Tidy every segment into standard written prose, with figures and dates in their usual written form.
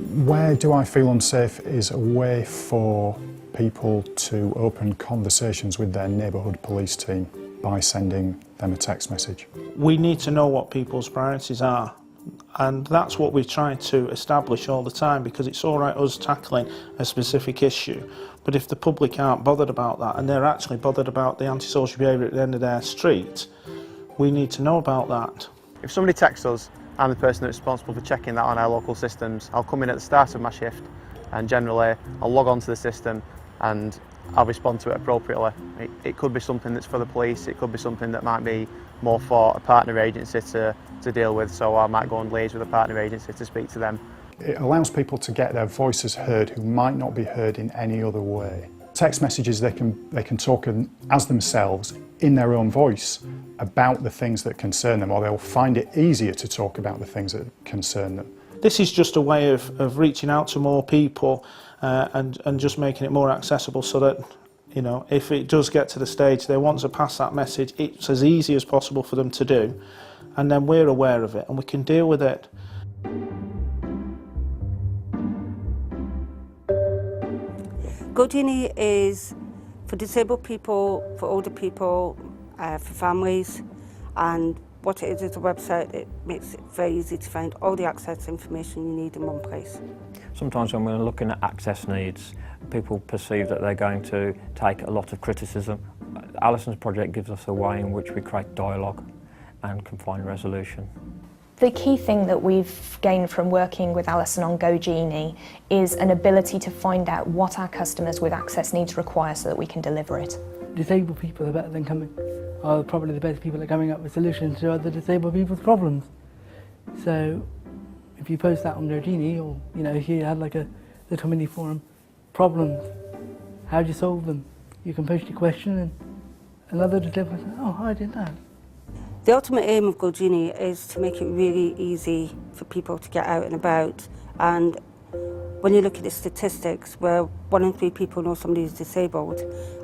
Where do I feel unsafe is a way for people to open conversations with their neighbourhood police team by sending them a text message. We need to know what people's priorities are, and that's what we're trying to establish all the time, because it's all right us tackling a specific issue, but if the public aren't bothered about that and they're actually bothered about the antisocial behaviour at the end of their street, we need to know about that. If somebody texts us, I'm the person that's responsible for checking that on our local systems. I'll come in at the start of my shift and generally I'll log on to the system and I'll respond to it appropriately. It could be something that's for the police, it could be something that might be more for a partner agency to deal with, so I might go and liaise with a partner agency to speak to them. It allows people to get their voices heard who might not be heard in any other way. Text messages, they can talk as themselves in their own voice about the things that concern them, or they'll find it easier to talk about the things that concern them. This is just a way of reaching out to more people and just making it more accessible, so that, you know, if it does get to the stage they want to pass that message, it's as easy as possible for them to do, and then we're aware of it and we can deal with it. GoGenie is for disabled people, for older people, for families, and what it is a website. It makes it very easy to find all the access information you need in one place. Sometimes when we're looking at access needs, people perceive that they're going to take a lot of criticism. Alison's project gives us a way in which we create dialogue and can find resolution. The key thing that we've gained from working with Alison on GoGenie is an ability to find out what our customers with access needs require so that we can deliver it. Disabled people are better than are probably the best people at coming up with solutions to other disabled people's problems. So if you post that on GoGenie, or if you had like a little mini forum, problems, how do you solve them? You can post your question and another disabled person, oh, I did that. The ultimate aim of GoGenie is to make it really easy for people to get out and about, and when you look at the statistics, where 1 in 3 people know somebody is disabled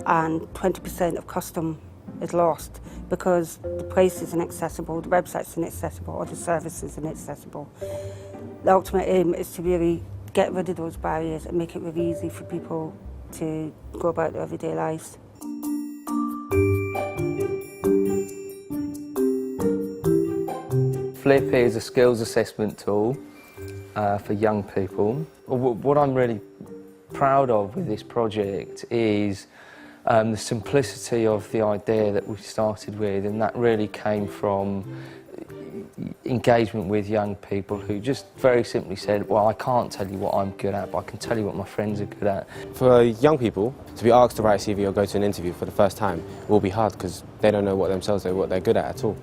and 20% of custom is lost because the place is inaccessible, the website's inaccessible, or the service is inaccessible. The ultimate aim is to really get rid of those barriers and make it really easy for people to go about their everyday lives. Flip is a skills assessment tool for young people. What I'm really proud of with this project is the simplicity of the idea that we started with, and that really came from engagement with young people who just very simply said, well, I can't tell you what I'm good at, but I can tell you what my friends are good at. For young people to be asked to write a CV or go to an interview for the first time will be hard, because they don't know what they're good at all.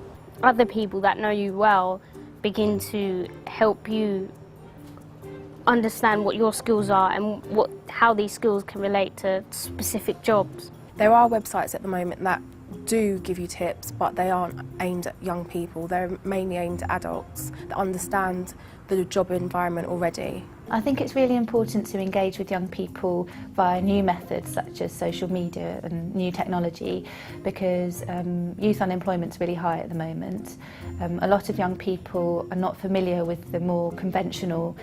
Other people that know you well begin to help you understand what your skills are and how these skills can relate to specific jobs. There are websites at the moment that do give you tips, but they aren't aimed at young people. They're mainly aimed at adults that understand the job environment already. I think it's really important to engage with young people via new methods such as social media and new technology, because youth unemployment is really high at the moment. A lot of young people are not familiar with the more conventional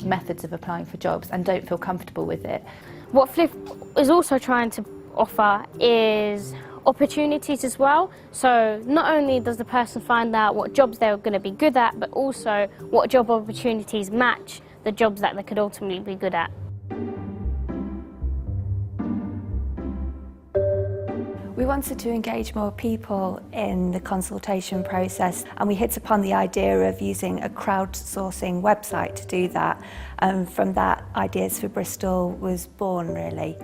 methods of applying for jobs and don't feel comfortable with it. What Flip is also trying to offer is opportunities as well. So not only does the person find out what jobs they're going to be good at, but also what job opportunities match the jobs that they could ultimately be good at. We wanted to engage more people in the consultation process, and we hit upon the idea of using a crowdsourcing website to do that. And from that, Ideas for Bristol was born, really.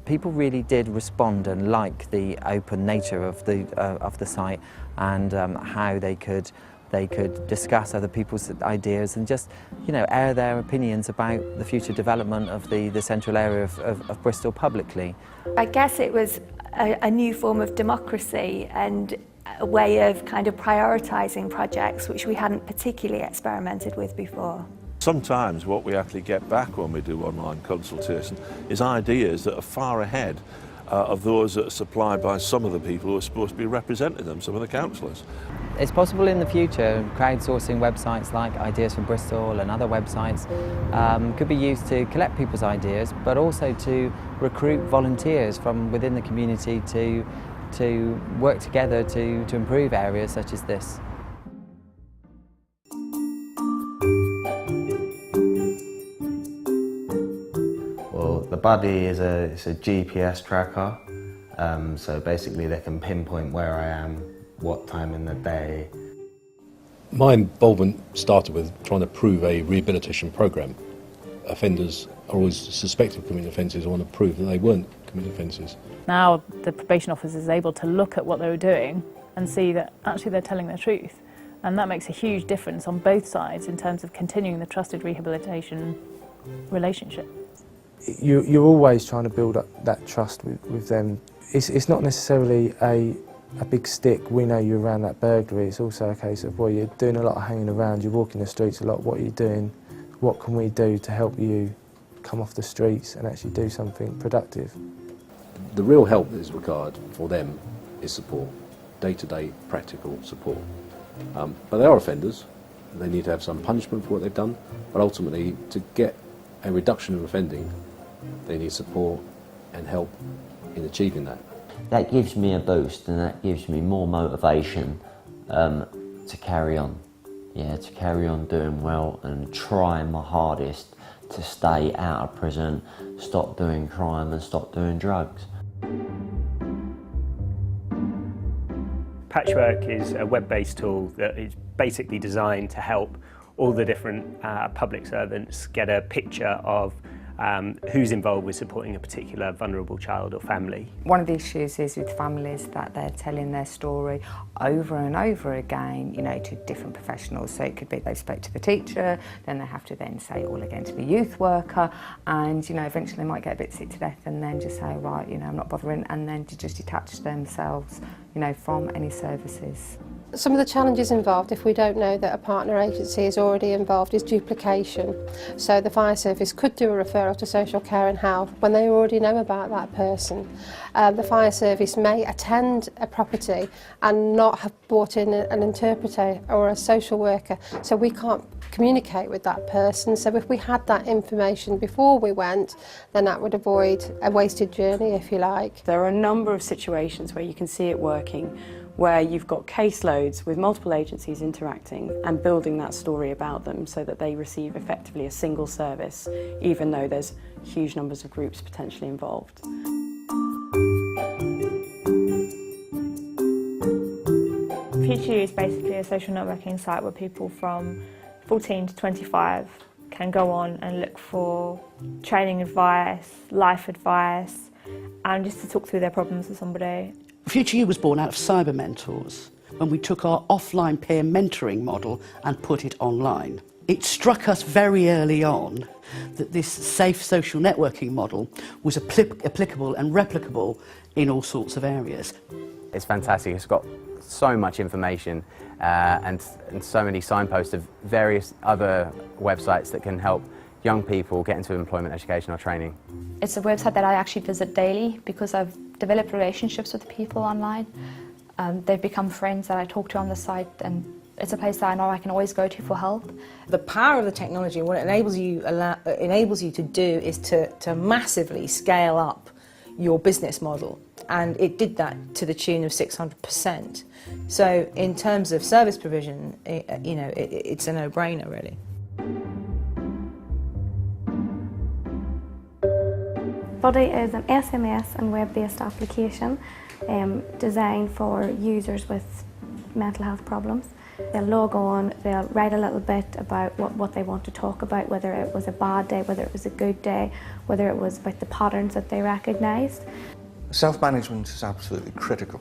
People really did respond and like the open nature of the site, and how they could discuss other people's ideas and just, air their opinions about the future development of the central area of Bristol publicly. I guess it was a new form of democracy and a way of kind of prioritising projects which we hadn't particularly experimented with before. Sometimes what we actually get back when we do online consultation is ideas that are far ahead of those that are supplied by some of the people who are supposed to be representing them, some of the councillors. It's possible in the future, crowdsourcing websites like Ideas for Bristol and other websites could be used to collect people's ideas, but also to recruit volunteers from within the community to work together to improve areas such as this. Well, the Buddy is a GPS tracker, so basically they can pinpoint where I am, what time in the day. My involvement started with trying to prove a rehabilitation programme. Offenders are always suspected of committing offences. I want to prove that they weren't committing offences. Now the probation officer is able to look at what they were doing and see that actually they're telling the truth. And that makes a huge difference on both sides in terms of continuing the trusted rehabilitation relationship. You're always trying to build up that trust with them. It's not necessarily a big stick, we know you're around that burglary. It's also a case of, well, you're doing a lot of hanging around, you're walking the streets a lot, what are you doing? What can we do to help you come off the streets and actually do something productive? The real help that is required for them is support, day-to-day practical support. But they are offenders, they need to have some punishment for what they've done, but ultimately to get a reduction of offending, they need support and help in achieving that. That gives me a boost and that gives me more motivation to carry on. Yeah, to carry on doing well and trying my hardest to stay out of prison, stop doing crime and stop doing drugs. Patchwork is a web-based tool that is basically designed to help all the different public servants get a picture of who's involved with supporting a particular vulnerable child or family. One of the issues is with families that they're telling their story over and over again, you know, to different professionals. So it could be they spoke to the teacher, then they have to then say it all again to the youth worker, and, you know, eventually they might get a bit sick to death and then just say, right, you know, I'm not bothering, and then to just detach themselves, you know, from any services. Some of the challenges involved, if we don't know that a partner agency is already involved, is duplication. So the fire service could do a referral to social care and health when they already know about that person. The fire service may attend a property and not have brought in an interpreter or a social worker, so we can't communicate with that person. So if we had that information before we went, then that would avoid a wasted journey, if you like. There are a number of situations where you can see it working, where you've got caseloads with multiple agencies interacting and building that story about them so that they receive effectively a single service, even though there's huge numbers of groups potentially involved. Future is basically a social networking site where people from 14 to 25 can go on and look for training advice, life advice, and just to talk through their problems with somebody. Future You was born out of Cyber Mentors, when we took our offline peer mentoring model and put it online. It struck us very early on that this safe social networking model was applicable and replicable in all sorts of areas. It's fantastic. It's got so much information and so many signposts of various other websites that can help young people get into employment, education or training. It's a website that I actually visit daily because I've developed relationships with people online. They've become friends that I talk to on the site, and it's a place that I know I can always go to for help. The power of the technology and what it enables you to do is to massively scale up your business model, and it did that to the tune of 600%. So in terms of service provision, it's a no-brainer really. Buddy is an SMS and web-based application designed for users with mental health problems. They'll log on, they'll write a little bit about what they want to talk about, whether it was a bad day, whether it was a good day, whether it was about the patterns that they recognised. Self-management is absolutely critical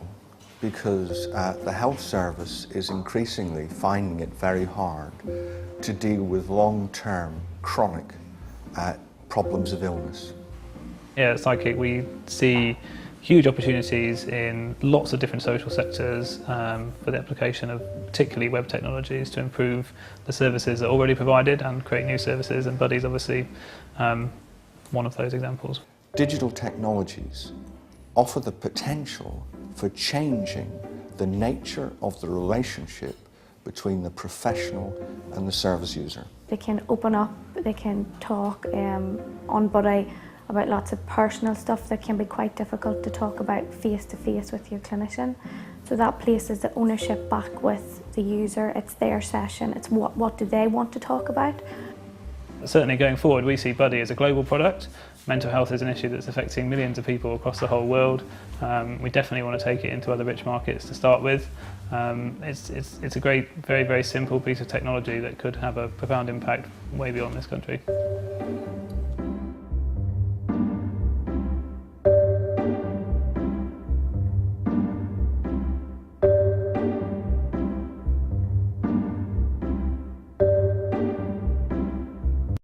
because the health service is increasingly finding it very hard to deal with long-term, chronic problems of illness. Yeah, at Sidekick we see huge opportunities in lots of different social sectors for the application of particularly web technologies to improve the services that are already provided and create new services, and Buddy's obviously one of those examples. Digital technologies offer the potential for changing the nature of the relationship between the professional and the service user. They can open up, they can talk on Buddy about lots of personal stuff that can be quite difficult to talk about face to face with your clinician. So that places the ownership back with the user. It's their session, it's what do they want to talk about. Certainly going forward, we see Buddy as a global product. Mental health is an issue that's affecting millions of people across the whole world. We definitely want to take it into other rich markets to start with. It's a great, very, very simple piece of technology that could have a profound impact way beyond this country.